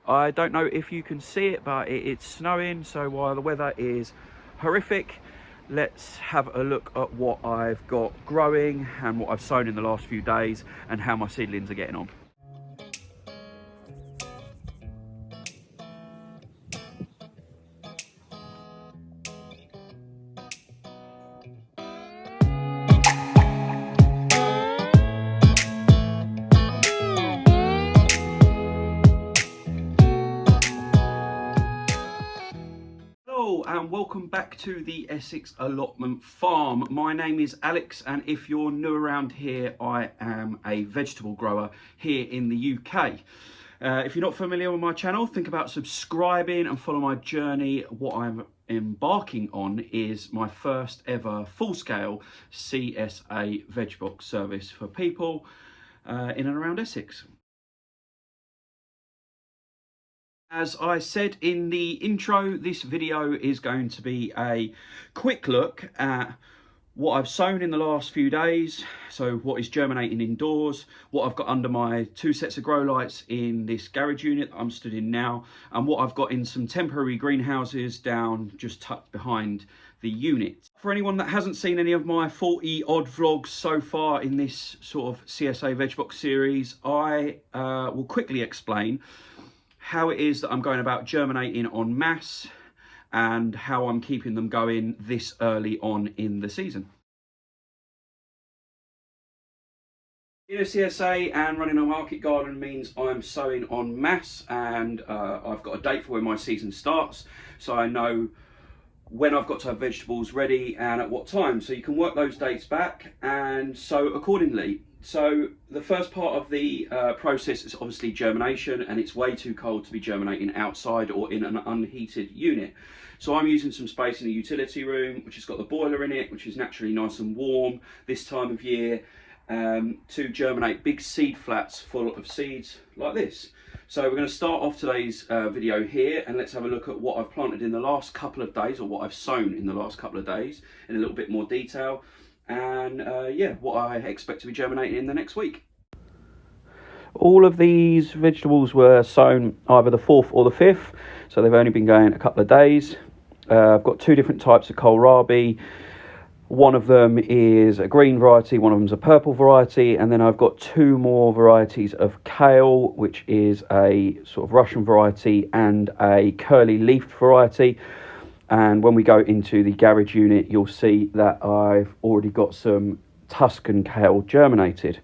I don't know if you can see it, but it's snowing, so while the weather is horrific, let's have a look at what I've got growing and what I've sown in the last few days and how my seedlings are getting on. Hello and welcome back to the Essex Allotment Farm. My name is Alex, and if you're new around here, I am a vegetable grower here in the UK. If you're not familiar with my channel, think about subscribing and follow my journey. What I'm embarking on is my first ever full-scale CSA veg box service for people in and around Essex. As I said in the intro, this video is going to be a quick look at what I've sown in the last few days, so what is germinating indoors, what I've got under my 2 sets of grow lights in this garage unit that I'm stood in now, and what I've got in some temporary greenhouses down just tucked behind the unit. For anyone that hasn't seen any of my 40 odd vlogs so far in this sort of CSA veg box series, I will quickly explain how it is that I'm going about germinating en masse and how I'm keeping them going this early on in the season. Being a CSA and running a market garden means I'm sowing en masse, and I've got a date for when my season starts, so I know when I've got to have vegetables ready and at what time, so you can work those dates back and sow accordingly. So the first part of the process is obviously germination, and it's way too cold to be germinating outside or in an unheated unit. So I'm using some space in the utility room, which has got the boiler in it, which is naturally nice and warm this time of year, to germinate big seed flats full of seeds like this. So we're going to start off today's video here, and let's have a look at what I've planted in the last couple of days, or what I've sown in the last couple of days in a little bit more detail. And yeah, what I expect to be germinating in the next week. All of these vegetables were sown either the 4th or the 5th, so they've only been going a couple of days. I've got 2 different types of kohlrabi. One of them is a green variety, one of them's a purple variety, and then I've got 2 more varieties of kale, which is a sort of Russian variety and a curly leafed variety. And when we go into the garage unit, you'll see that I've already got some Tuscan kale germinated.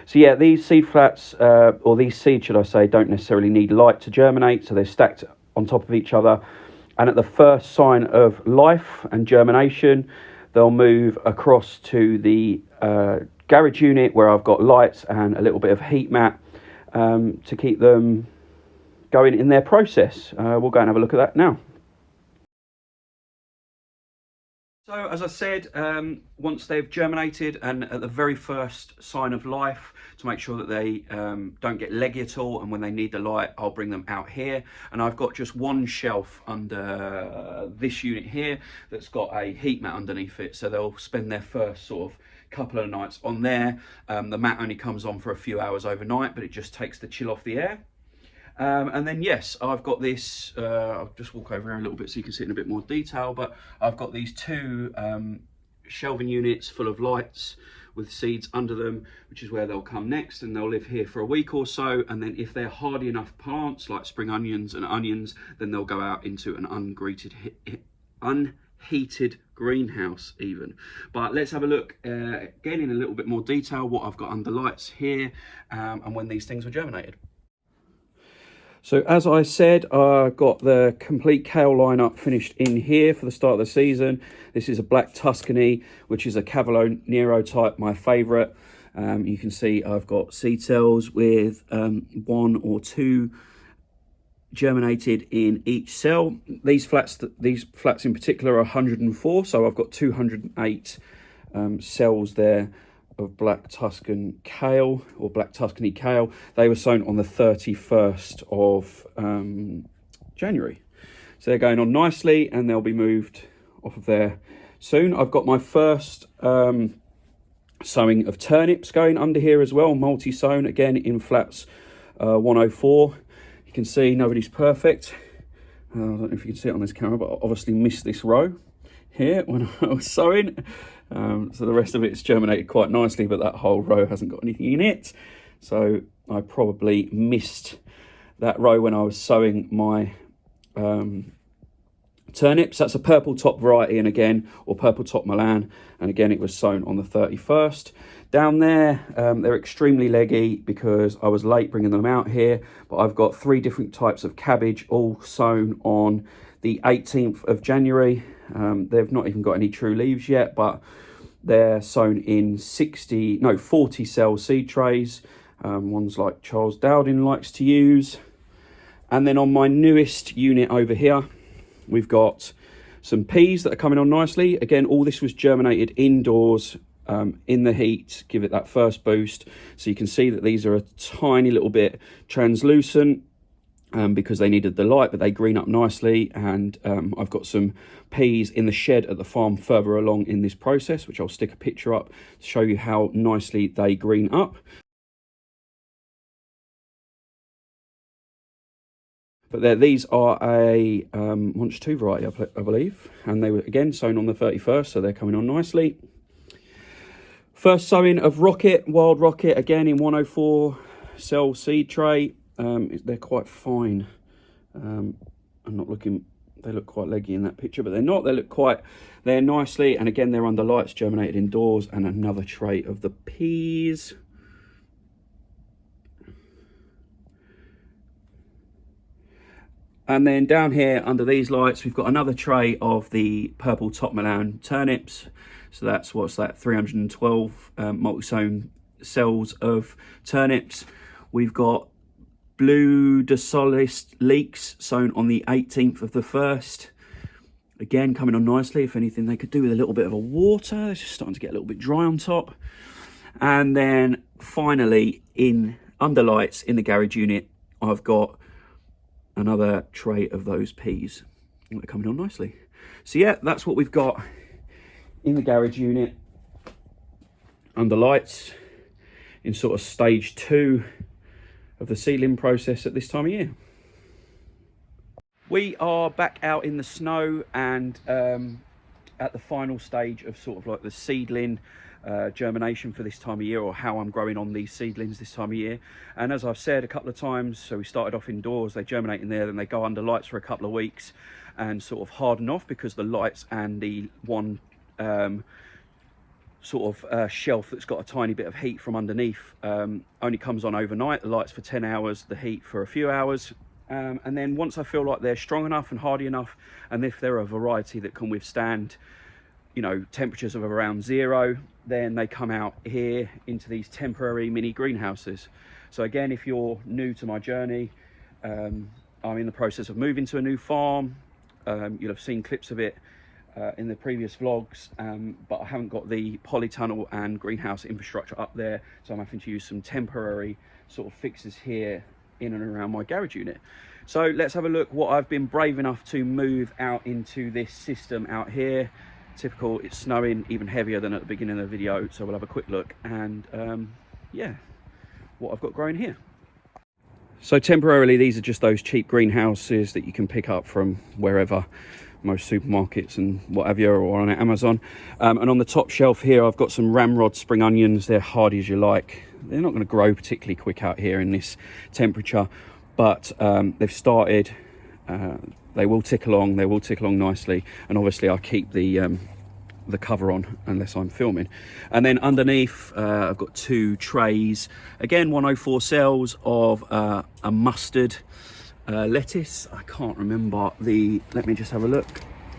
So yeah, these seed flats, or these seeds, should I say, don't necessarily need light to germinate, so they're stacked on top of each other. And at the first sign of life and germination, they'll move across to the garage unit where I've got lights and a little bit of heat mat to keep them going in their process. We'll go and have a look at that now. So as I said, once they've germinated and at the very first sign of life, to make sure that they don't get leggy at all, and when they need the light, I'll bring them out here. And I've got just one shelf under this unit here that's got a heat mat underneath it, so they'll spend their first sort of couple of nights on there. The mat only comes on for a few hours overnight, but it just takes the chill off the air. And then yes, I've got this, I'll just walk over here a little bit so you can see it in a bit more detail, but I've got these 2 shelving units full of lights with seeds under them, which is where they'll come next, and they'll live here for a week or so. And then if they're hardy enough plants like spring onions and onions, then they'll go out into an unheated greenhouse even. But let's have a look again in a little bit more detail what I've got under lights here and when these things were germinated. So as I said, I got the complete kale lineup finished in here for the start of the season. This is a black Tuscany, which is a Cavolo Nero type, my favourite. You can see I've got seed cells with 1 or 2 germinated in each cell. These flats in particular are 104, so I've got 208 cells there of black Tuscan kale, or black Tuscany kale. They were sown on the 31st of January. So they're going on nicely, and they'll be moved off of there soon. I've got my first sowing of turnips going under here as well, multi-sown, again in flats 104. You can see, nobody's perfect. I don't know if you can see it on this camera, but I obviously missed this row here when I was sowing. So the rest of it's germinated quite nicely, but that whole row hasn't got anything in it. So I probably missed that row when I was sowing my turnips. That's a purple top variety, and again, or purple top Milan, and again it was sown on the 31st. Down there, they're extremely leggy because I was late bringing them out here, but I've got 3 different types of cabbage all sown on the 18th of January. They've not even got any true leaves yet, but they're sown in 40 cell seed trays, ones like Charles Dowding likes to use. And then on my newest unit over here, we've got some peas that are coming on nicely. Again, all this was germinated indoors in the heat, give it that first boost. So you can see that these are a tiny little bit translucent because they needed the light, but they green up nicely. And I've got some peas in the shed at the farm further along in this process, which I'll stick a picture up to show you how nicely they green up. But these are a Monch 2 variety, I believe, and they were again sown on the 31st, so they're coming on nicely. First sowing of Rocket, Wild Rocket, again in 104 cell seed tray. They're quite fine. I'm not looking, they look quite leggy in that picture, but they're not. They look quite, they're nicely, and again they're under lights, germinated indoors. And another tray of the peas. And then down here under these lights, we've got another tray of the purple top Milan turnips. So that's, what's that, 312 multi-sown cells of turnips. We've got blue de Solis leeks sown on the 18th of the 1st. Again, coming on nicely. If anything, they could do with a little bit of a water. It's just starting to get a little bit dry on top. And then finally, in under lights in the garage unit, I've got another tray of those peas. They're coming on nicely. So yeah, that's what we've got in the garage unit under lights in sort of stage 2 of the seedling process at this time of year. We are back out in the snow and at the final stage of sort of like the seedling germination for this time of year, or how I'm growing on these seedlings this time of year. And as I've said a couple of times, so we started off indoors, they germinate in there, then they go under lights for a couple of weeks and sort of harden off, because the lights and the one shelf that's got a tiny bit of heat from underneath only comes on overnight. The lights for 10 hours, the heat for a few hours. And then once I feel like they're strong enough and hardy enough, and if they're a variety that can withstand, you know, temperatures of around 0, then they come out here into these temporary mini greenhouses. So again, if you're new to my journey, I'm in the process of moving to a new farm. You'll have seen clips of it in the previous vlogs, but I haven't got the polytunnel and greenhouse infrastructure up there, so I'm having to use some temporary sort of fixes here in and around my garage unit. So let's have a look what I've been brave enough to move out into this system out here. Typical, it's snowing even heavier than at the beginning of the video, so we'll have a quick look and yeah, what I've got growing here. So temporarily, these are just those cheap greenhouses that you can pick up from wherever, most supermarkets and what have you, or on Amazon. And on the top shelf here, I've got some ramrod spring onions. They're hardy as you like. They're not going to grow particularly quick out here in this temperature, but they've started. They will tick along. They will tick along nicely. And obviously, I keep the cover on unless I'm filming. And then underneath, I've got 2 trays. Again, 104 cells of a mustard lettuce. I can't remember the, let me just have a look.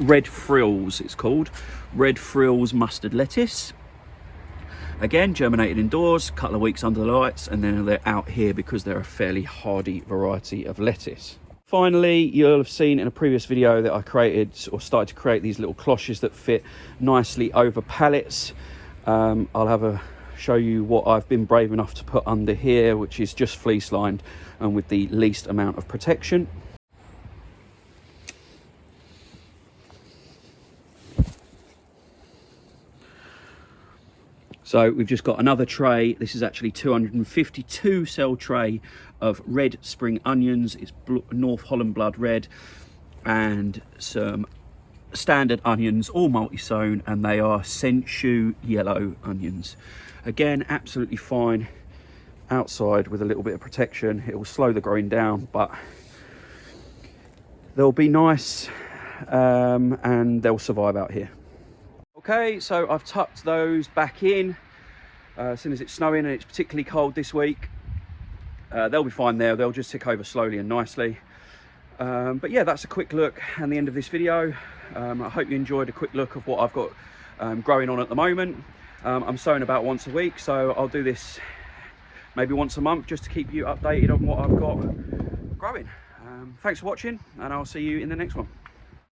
Red Frills, it's called. Red Frills mustard lettuce. Again, germinated indoors, a couple of weeks under the lights, and then they're out here because they're a fairly hardy variety of lettuce. Finally, you'll have seen in a previous video that I created, or started to create, these little cloches that fit nicely over pallets. I'll show you what I've been brave enough to put under here, which is just fleece lined and with the least amount of protection. So we've just got another tray. This is actually 252 cell tray of red spring onions. It's North Holland Blood Red, and some standard onions, all multi-sown, and they are Sensu yellow onions. Again, absolutely fine outside with a little bit of protection. It will slow the growing down, but they'll be nice, and they'll survive out here. Okay, so I've tucked those back in. As soon as it's snowing and it's particularly cold this week, they'll be fine there. They'll just tick over slowly and nicely. But yeah, that's a quick look and the end of this video. I hope you enjoyed a quick look of what I've got growing on at the moment. I'm sowing about once a week, so I'll do this maybe once a month just to keep you updated on what I've got growing. Thanks for watching, and I'll see you in the next one.